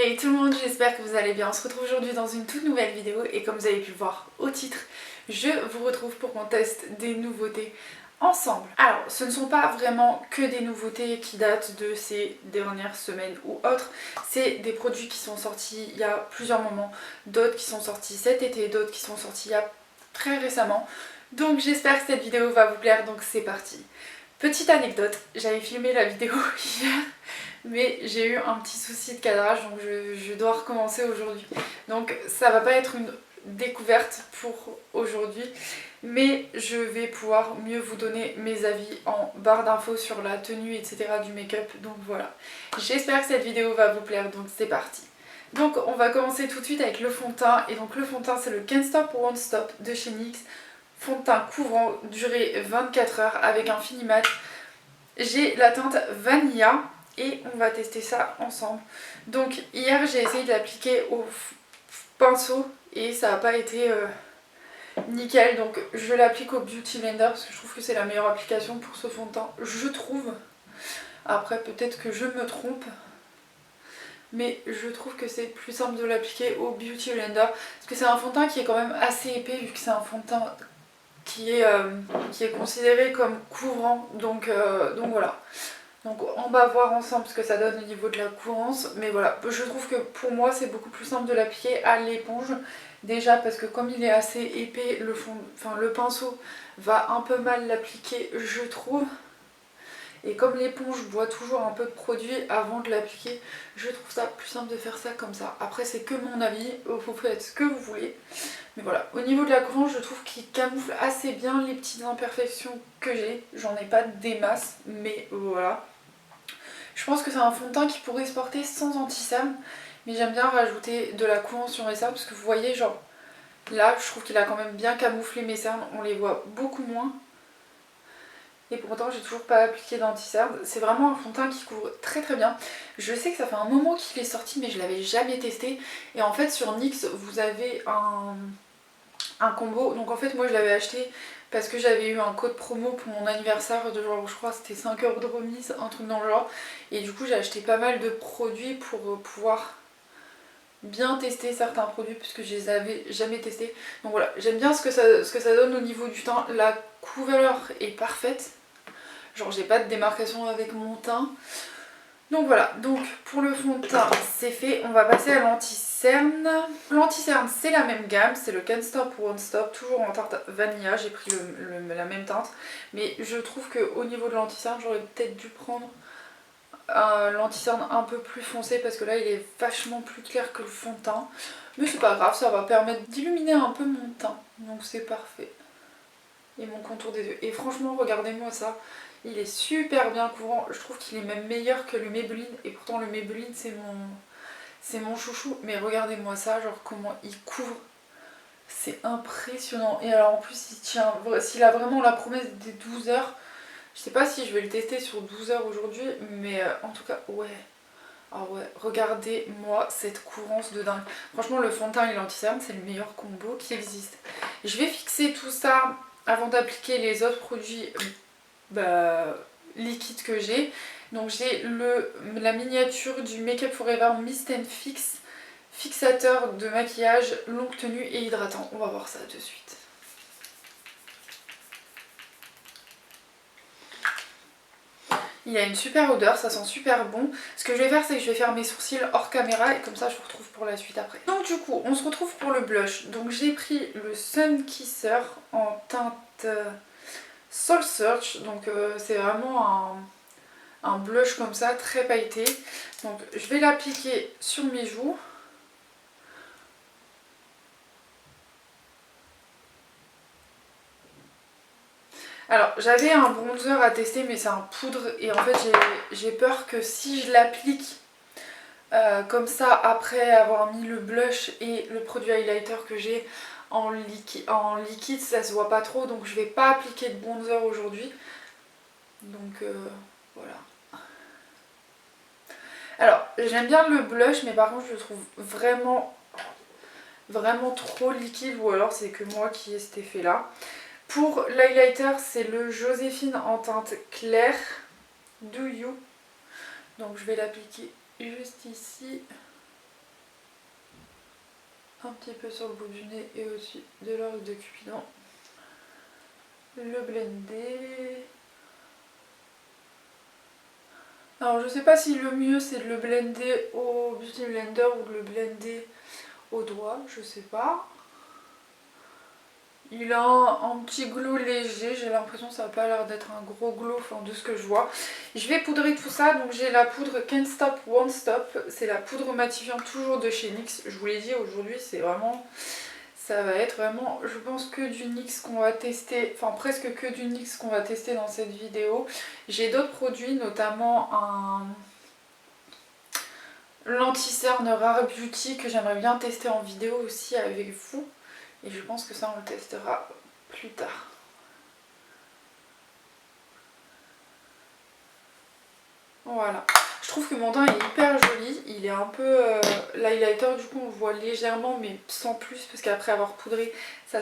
Hey tout le monde, j'espère que vous allez bien. On se retrouve aujourd'hui dans une toute nouvelle vidéo et comme vous avez pu le voir au titre, je vous retrouve pour qu'on teste des nouveautés ensemble. Alors, ce ne sont pas vraiment que des nouveautés qui datent de ces dernières semaines ou autres, c'est des produits qui sont sortis il y a plusieurs moments, d'autres qui sont sortis cet été, d'autres qui sont sortis il y a très récemment. Donc j'espère que cette vidéo va vous plaire, donc c'est parti. Petite anecdote, j'avais filmé la vidéo hier, mais j'ai eu un petit souci de cadrage, donc je dois recommencer aujourd'hui. Donc ça va pas être une découverte pour aujourd'hui, mais je vais pouvoir mieux vous donner mes avis en barre d'infos sur la tenue, etc. du make-up. Donc voilà, j'espère que cette vidéo va vous plaire, donc c'est parti. Donc on va commencer tout de suite avec le fond de teint, et donc le fond de teint c'est le Can't Stop Won't Stop de chez NYX. Fond de teint couvrant, durée 24 heures avec un fini mat. J'ai la teinte Vanilla et on va tester ça ensemble. Donc hier j'ai essayé de l'appliquer au pinceau et ça n'a pas été nickel. Donc je l'applique au Beauty Blender parce que je trouve que c'est la meilleure application pour ce fond de teint. Je trouve. Après peut-être que je me trompe. Mais je trouve que c'est plus simple de l'appliquer au Beauty Blender. Parce que c'est un fond de teint qui est quand même assez épais vu que c'est un fond de teint qui est considéré comme couvrant, donc voilà. Donc on va voir ensemble ce que ça donne au niveau de la courance, mais voilà, je trouve que pour moi c'est beaucoup plus simple de l'appliquer à l'éponge, déjà parce que comme il est assez épais, le pinceau va un peu mal l'appliquer, je trouve. Et comme l'éponge boit toujours un peu de produit avant de l'appliquer, je trouve ça plus simple de faire ça comme ça. Après c'est que mon avis, vous faites ce que vous voulez. Mais voilà, au niveau de la courance, je trouve qu'il camoufle assez bien les petites imperfections que j'ai. J'en ai pas des masses, mais voilà. Je pense que c'est un fond de teint qui pourrait se porter sans anti-cerne, mais j'aime bien rajouter de la courance sur mes cernes parce que vous voyez, genre là, je trouve qu'il a quand même bien camouflé mes cernes, on les voit beaucoup moins. Et pourtant j'ai toujours pas appliqué d'anti-cerne. C'est vraiment un fond de teint qui couvre très très bien. Je sais que ça fait un moment qu'il est sorti mais je l'avais jamais testé. Et en fait sur NYX vous avez un combo. Donc en fait moi je l'avais acheté parce que j'avais eu un code promo pour mon anniversaire de genre je crois c'était 5 € de remise, un truc dans le genre. Et du coup j'ai acheté pas mal de produits pour pouvoir bien tester certains produits puisque je les avais jamais testés. Donc voilà, j'aime bien ce que ça donne au niveau du teint. La couleur est parfaite. Genre j'ai pas de démarcation avec mon teint. Donc voilà, donc pour le fond de teint c'est fait, on va passer à l'anti-cerne. L'anti-cerne c'est la même gamme, c'est le Can't Stop Won't Stop, toujours en teinte Vanilla, j'ai pris la même teinte. Mais je trouve qu'au niveau de l'anti-cerne j'aurais peut-être dû prendre l'anti-cerne un peu plus foncé parce que là il est vachement plus clair que le fond de teint. Mais c'est pas grave, ça va permettre d'illuminer un peu mon teint, donc c'est parfait. Et mon contour des yeux. Et franchement regardez-moi ça. Il est super bien couvrant, je trouve qu'il est même meilleur que le Maybelline et pourtant le Maybelline c'est mon chouchou, mais regardez-moi ça, genre comment il couvre, c'est impressionnant. Et alors en plus s'il a vraiment la promesse des 12 heures, je sais pas si je vais le tester sur 12 heures aujourd'hui, mais en tout cas ouais, ah ouais, regardez-moi cette courance de dingue. Franchement le fond de teint et l'anti-cerne c'est le meilleur combo qui existe. Je vais fixer tout ça avant d'appliquer les autres produits liquide que j'ai. Donc j'ai la miniature du Make Up Forever Mist and Fix fixateur de maquillage, longue tenue et hydratant. On va voir ça de suite. Il a une super odeur, ça sent super bon. Ce que je vais faire, c'est que je vais faire mes sourcils hors caméra et comme ça je vous retrouve pour la suite après. Donc du coup, on se retrouve pour le blush. Donc j'ai pris le Sun Kisser en teinte Soul Search. Donc c'est vraiment un blush comme ça, très pailleté. Donc je vais l'appliquer sur mes joues. Alors j'avais un bronzer à tester mais c'est un poudre et en fait j'ai peur que si je l'applique comme ça après avoir mis le blush et le produit highlighter que j'ai en liquide ça se voit pas trop, donc je vais pas appliquer de bronzer aujourd'hui. Donc voilà. Alors j'aime bien le blush mais par contre je le trouve vraiment trop liquide, ou alors c'est que moi qui ai cet effet là. Pour l'highlighter c'est le Joséphine en teinte claire Do You. Donc je vais l'appliquer juste ici. un petit peu sur le bout du nez et aussi de l'orgue de Cupidon. Le blender. Alors je sais pas si le mieux c'est de le blender au Beauty Blender ou de le blender au doigt, je sais pas. Il a un petit glow léger, j'ai l'impression que ça n'a pas l'air d'être un gros glow, enfin de ce que je vois. Je vais poudrer tout ça, donc j'ai la poudre Can't Stop Won't Stop, c'est la poudre matifiante toujours de chez NYX. Je vous l'ai dit, aujourd'hui c'est vraiment, ça va être vraiment, je pense que du NYX qu'on va tester, enfin presque que du NYX qu'on va tester dans cette vidéo. J'ai d'autres produits, notamment un l'anti-cerne Rare Beauty que j'aimerais bien tester en vidéo aussi avec vous. Et je pense que ça on le testera plus tard. Voilà. Je trouve que mon teint est hyper joli. Il est un peu... l'highlighter du coup on le voit légèrement mais sans plus parce qu'après avoir poudré ça